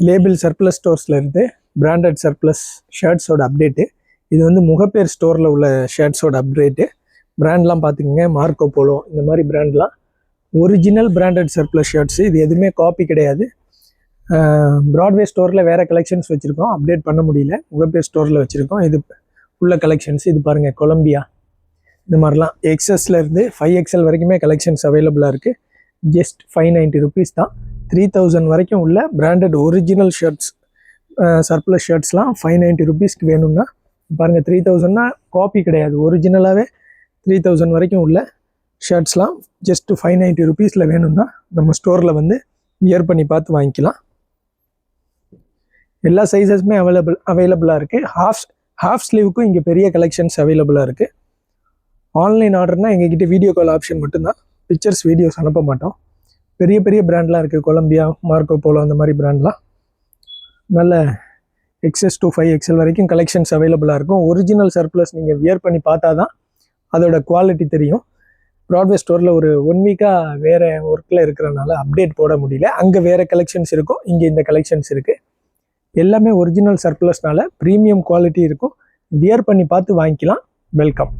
Label surplus ஸ்டோர்ஸில் இருந்து branded surplus ஷர்ட்ஸோட update. இது வந்து முகப்பேர் ஸ்டோரில் உள்ள ஷர்ட்ஸோட அப்டேட்டு. பிராண்ட்லாம் பார்த்துக்கோங்க, மார்க்கோ போலோ இந்த மாதிரி பிராண்ட்லாம் ஒரிஜினல் பிராண்டட் சர்ப்ளஸ் ஷர்ட்ஸு. இது எதுவுமே காப்பி கிடையாது. ப்ராட்வே ஸ்டோரில் வேறு கலெக்ஷன்ஸ் வச்சுருக்கோம், அப்டேட் பண்ண முடியல. முகப்பேர் ஸ்டோரில் வச்சுருக்கோம். இது உள்ள கலெக்ஷன்ஸ். இது பாருங்கள், கொலம்பியா இந்த மாதிரிலாம் எக்ஸஸ்லேருந்து 5XL வரைக்குமே கலெக்ஷன்ஸ் அவைலபிளாக இருக்குது. ஜஸ்ட் 590 ருபீஸ் தான். 3000 வரைக்கும் உள்ள பிராண்டட் ஒரிஜினல் ஷர்ட்ஸ், சர்ப்ளஸ் ஷர்ட்ஸ்லாம் 590 ருபீஸ்க்கு வேணும்னா பாருங்கள். 3000னா காப்பி கிடையாது, ஒரிஜினலாகவே 3000 வரைக்கும் உள்ள ஷர்ட்ஸ்லாம் ஜஸ்ட்டு 590 ருபீஸில் வேணும்னா நம்ம ஸ்டோரில் வந்து வியர் பண்ணி பார்த்து வாங்கிக்கலாம். எல்லா சைஸஸுமே அவைலபிளாக இருக்குது. ஹாஃப் ஸ்லீவுக்கும் இங்கே பெரிய கலெக்ஷன்ஸ் அவைலபிளாக இருக்குது. ஆன்லைன் ஆர்டர்னால் எங்ககிட்ட வீடியோ கால் ஆப்ஷன் மட்டும்தான், பிக்சர்ஸ் வீடியோஸ் அனுப்ப மாட்டோம். பெரிய பெரிய பிராண்ட்லாம் இருக்குது, கொலம்பியா, மார்க்கோ போலோ அந்த மாதிரி பிராண்ட்லாம் நல்ல XS to 5XL வரைக்கும் கலெக்ஷன்ஸ் அவைலபிளாக இருக்கும். ஒரிஜினல் சர்ப்ளஸ் நீங்கள் வியர் பண்ணி பார்த்தா தான் அதோட குவாலிட்டி தெரியும். ப்ராட்வே ஸ்டோரில் ஒரு 1 வீக்காக வேறு ஒர்க்கில் இருக்கிறனால அப்டேட் போட முடியல. அங்கே வேறு கலெக்ஷன்ஸ் இருக்கும், இங்கே இந்த கலெக்ஷன்ஸ் இருக்குது. எல்லாமே ஒரிஜினல் சர்ப்ளஸ்னால ப்ரீமியம் குவாலிட்டி இருக்கும். வியர் பண்ணி பார்த்து வாங்கிக்கலாம். வெல்கம்.